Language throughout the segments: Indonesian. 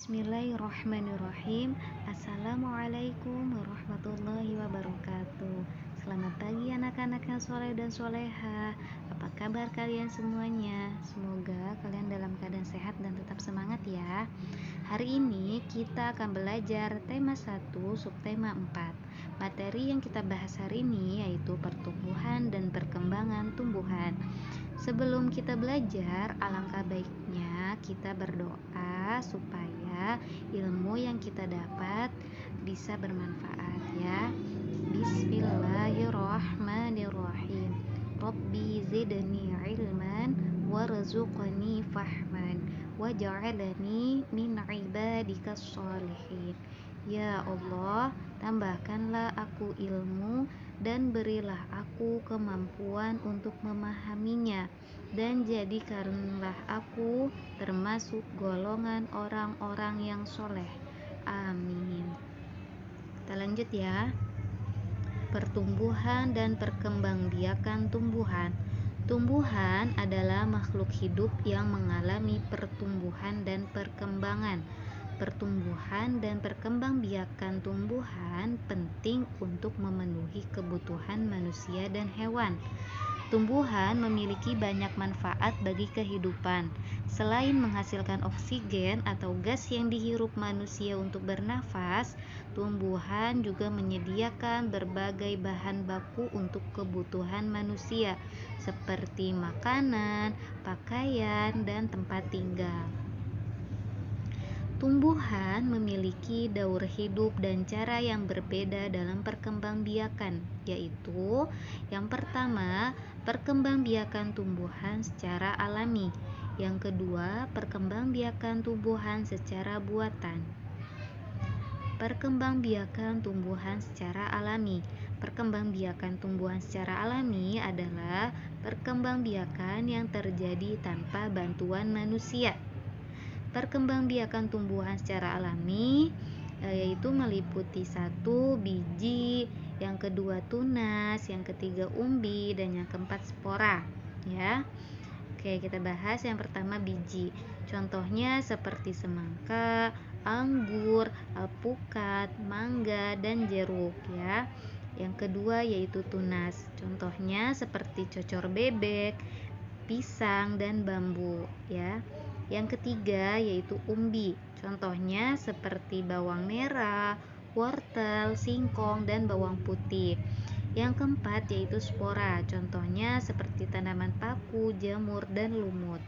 Bismillahirrahmanirrahim. Assalamualaikum warahmatullahi wabarakatuh. Selamat pagi anak-anak yang soleh dan soleha. Apa kabar kalian semuanya? Semoga kalian dalam keadaan sehat dan tetap semangat ya. Hari ini kita akan belajar tema 1, subtema 4. Materi yang kita bahas hari ini yaitu pertumbuhan dan perkembangan tumbuhan. Sebelum kita belajar, alangkah baiknya kita berdoa supaya ilmu yang kita dapat bisa bermanfaat ya. Bismillahirrahmanirrahim. Rabbi zidni ilman warzuqni fahman waj'alni min ibadikas sholihin. Ya Allah, tambahkanlah aku ilmu dan berilah aku kemampuan untuk memahaminya, dan jadikanlah aku termasuk golongan orang-orang yang soleh. Amin. Kita lanjut ya. Pertumbuhan dan perkembangbiakan tumbuhan. Tumbuhan adalah makhluk hidup yang mengalami pertumbuhan dan perkembangan. Pertumbuhan dan perkembangbiakan tumbuhan penting untuk memenuhi kebutuhan manusia dan hewan. Tumbuhan memiliki banyak manfaat bagi kehidupan. Selain menghasilkan oksigen atau gas yang dihirup manusia untuk bernafas, tumbuhan juga menyediakan berbagai bahan baku untuk kebutuhan manusia, seperti makanan, pakaian, dan tempat tinggal. Tumbuhan memiliki daur hidup dan cara yang berbeda dalam perkembangbiakan, yaitu yang pertama, perkembangbiakan tumbuhan secara alami. Yang kedua, perkembangbiakan tumbuhan secara buatan. Perkembangbiakan tumbuhan secara alami. Perkembangbiakan tumbuhan secara alami adalah perkembangbiakan yang terjadi tanpa bantuan manusia. Perkembangbiakan tumbuhan secara alami yaitu meliputi 1. Biji, yang kedua tunas, yang ketiga umbi, dan yang keempat spora ya. Oke, kita bahas yang pertama biji. Contohnya seperti semangka, anggur, alpukat, mangga, dan jeruk ya. Yang kedua yaitu tunas. Contohnya seperti cocor bebek, pisang, dan bambu ya. Yang ketiga yaitu umbi. Contohnya seperti bawang merah, wortel, singkong, dan bawang putih. Yang keempat yaitu spora. Contohnya seperti tanaman paku, jamur, dan lumut.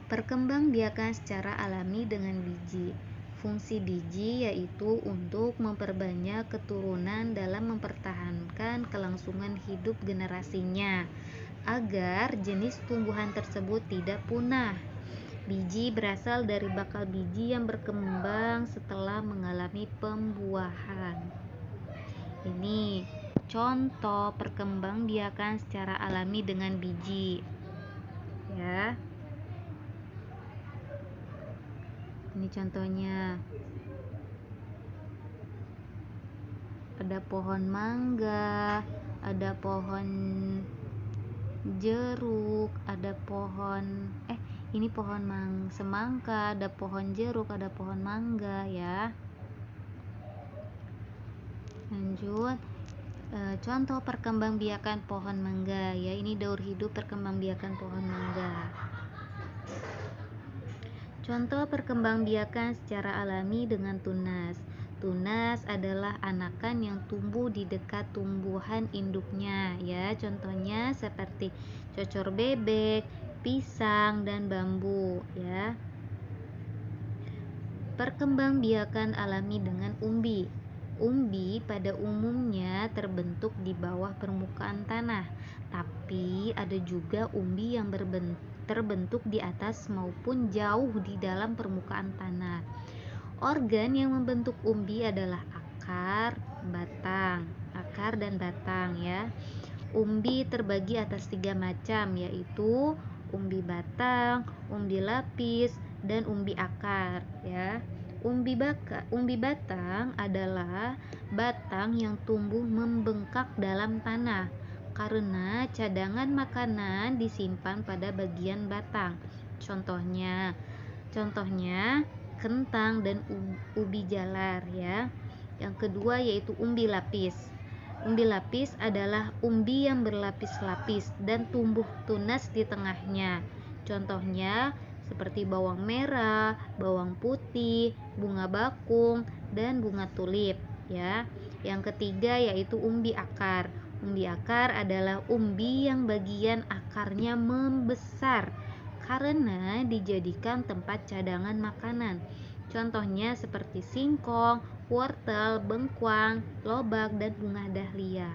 Perkembangbiakan secara alami dengan biji. Fungsi biji yaitu untuk memperbanyak keturunan dalam mempertahankan kelangsungan hidup generasinya, agar jenis tumbuhan tersebut tidak punah. Biji berasal dari bakal biji yang berkembang setelah mengalami pembuahan. Ini contoh perkembangbiakan secara alami dengan biji ya. Ini contohnya, ada pohon mangga, ada pohon jeruk, ada pohon ini pohon semangka, ada pohon jeruk, ada pohon mangga ya. Lanjut, contoh perkembangbiakan pohon mangga ya. Ini daur hidup perkembangbiakan pohon mangga. Contoh perkembangbiakan secara alami dengan tunas. Tunas adalah anakan yang tumbuh di dekat tumbuhan induknya ya. Contohnya seperti cocor bebek, pisang, dan bambu ya. Perkembangbiakan alami dengan umbi. Umbi pada umumnya terbentuk di bawah permukaan tanah, tapi ada juga umbi yang terbentuk di atas maupun jauh di dalam permukaan tanah. Organ yang membentuk umbi adalah akar dan batang ya. Umbi terbagi atas 3 macam, yaitu umbi batang, umbi lapis, dan umbi akar ya. Umbi batang adalah batang yang tumbuh membengkak dalam tanah karena cadangan makanan disimpan pada bagian batang. Contohnya kentang, dan ubi jalar ya. Yang kedua yaitu umbi lapis. Umbi lapis adalah umbi yang berlapis-lapis dan tumbuh tunas di tengahnya. Contohnya seperti bawang merah, bawang putih, bunga bakung, dan bunga tulip ya. Yang ketiga yaitu umbi akar. Umbi akar adalah umbi yang bagian akarnya membesar karena dijadikan tempat cadangan makanan. Contohnya seperti singkong, wortel, bengkuang, lobak, dan bunga dahlia.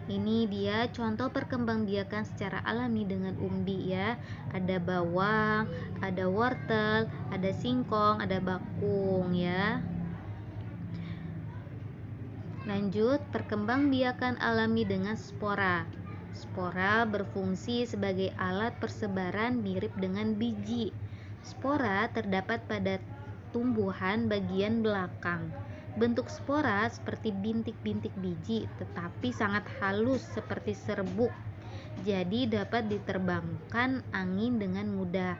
Ini dia contoh perkembangbiakan secara alami dengan umbi ya. Ada bawang, ada wortel, ada singkong, ada bakung ya. Lanjut, perkembangbiakan alami dengan spora. Spora berfungsi sebagai alat persebaran mirip dengan biji. Spora terdapat pada tumbuhan bagian belakang. Bentuk spora seperti bintik-bintik biji, tetapi sangat halus seperti serbuk. Jadi dapat diterbangkan angin dengan mudah.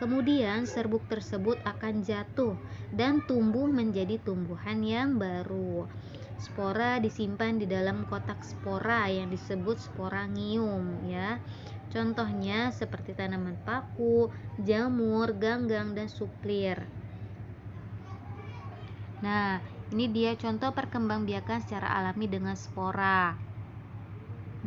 Kemudian serbuk tersebut akan jatuh dan tumbuh menjadi tumbuhan yang baru. Spora disimpan di dalam kotak spora yang disebut sporangium ya. Contohnya seperti tanaman paku, jamur, ganggang, dan suplir. Nah, ini dia contoh perkembangbiakan secara alami dengan spora.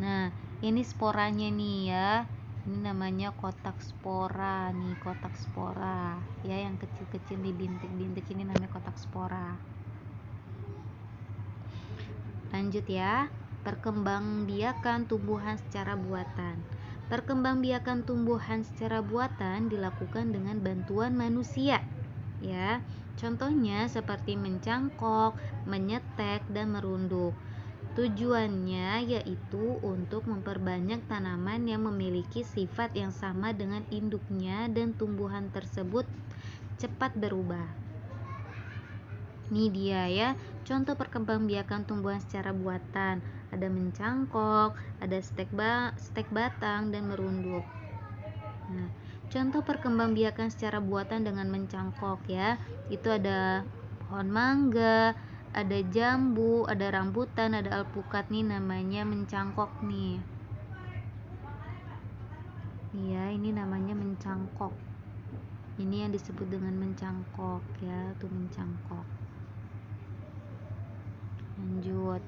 Nah, ini sporanya nih ya. Ini namanya kotak spora nih, kotak spora ya, yang kecil-kecil di bintik-bintik ini namanya kotak spora. Lanjut ya, perkembangbiakan tumbuhan secara buatan. Perkembangbiakan tumbuhan secara buatan dilakukan dengan bantuan manusia ya. Contohnya seperti mencangkok, menyetek, dan merunduk. Tujuannya yaitu untuk memperbanyak tanaman yang memiliki sifat yang sama dengan induknya dan tumbuhan tersebut cepat berubah. Ini dia ya, contoh perkembangbiakan tumbuhan secara buatan. Ada mencangkok, ada stek batang, dan merunduk. Nah, contoh perkembangbiakan secara buatan dengan mencangkok ya, itu ada pohon mangga, ada jambu, ada rambutan, ada alpukat nih namanya mencangkok nih. Iya, ini namanya mencangkok. Ini yang disebut dengan mencangkok ya, tuh mencangkok. Lanjut.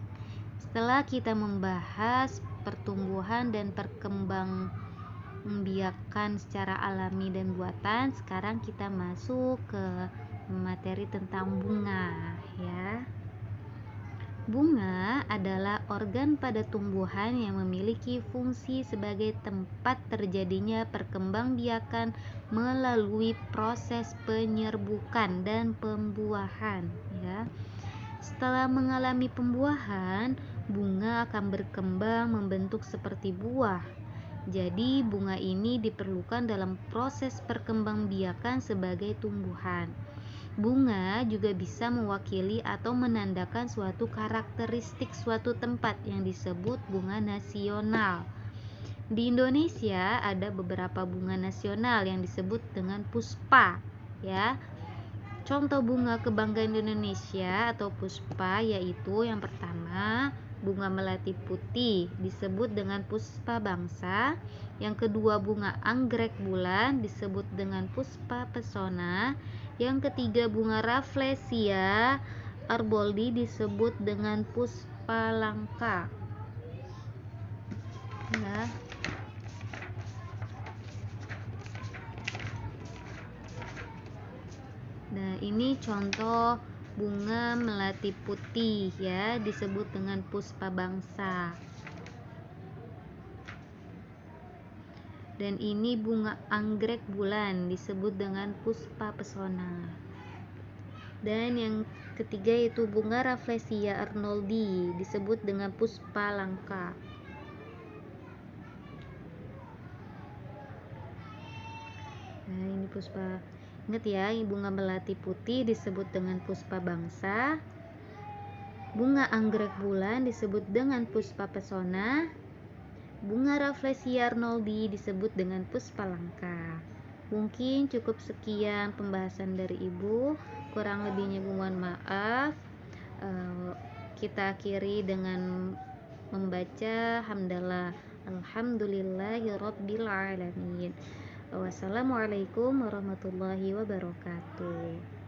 Setelah kita membahas pertumbuhan dan perkembangbiakan secara alami dan buatan, sekarang kita masuk ke materi tentang bunga ya. Bunga adalah organ pada tumbuhan yang memiliki fungsi sebagai tempat terjadinya perkembangbiakan melalui proses penyerbukan dan pembuahan ya. Setelah mengalami pembuahan, bunga akan berkembang membentuk seperti buah. Jadi, bunga ini diperlukan dalam proses perkembangbiakan sebagai tumbuhan. Bunga juga bisa mewakili atau menandakan suatu karakteristik suatu tempat yang disebut bunga nasional. Di Indonesia ada beberapa bunga nasional yang disebut dengan puspa ya. Contoh bunga kebanggaan Indonesia atau puspa yaitu yang pertama bunga melati putih disebut dengan puspa bangsa. Yang kedua bunga anggrek bulan disebut dengan puspa pesona. Yang ketiga bunga Rafflesia arboldi disebut dengan puspa langka. Ya. Nah, ini contoh bunga melati putih ya, disebut dengan puspa bangsa. Dan ini bunga anggrek bulan disebut dengan puspa pesona. Dan yang ketiga yaitu bunga Rafflesia arnoldi disebut dengan puspa langka. Nah, ini puspa. Ingat ya, bunga melati putih disebut dengan puspa bangsa. Bunga anggrek bulan disebut dengan puspa pesona. Bunga Rafflesia arnoldi disebut dengan puspa langka. Mungkin cukup sekian pembahasan dari Ibu, kurang lebihnya Ibu mohon maaf. Kita akhiri dengan membaca hamdalah. Alhamdulillahirabbil alamin. Wassalamualaikum warahmatullahi wabarakatuh.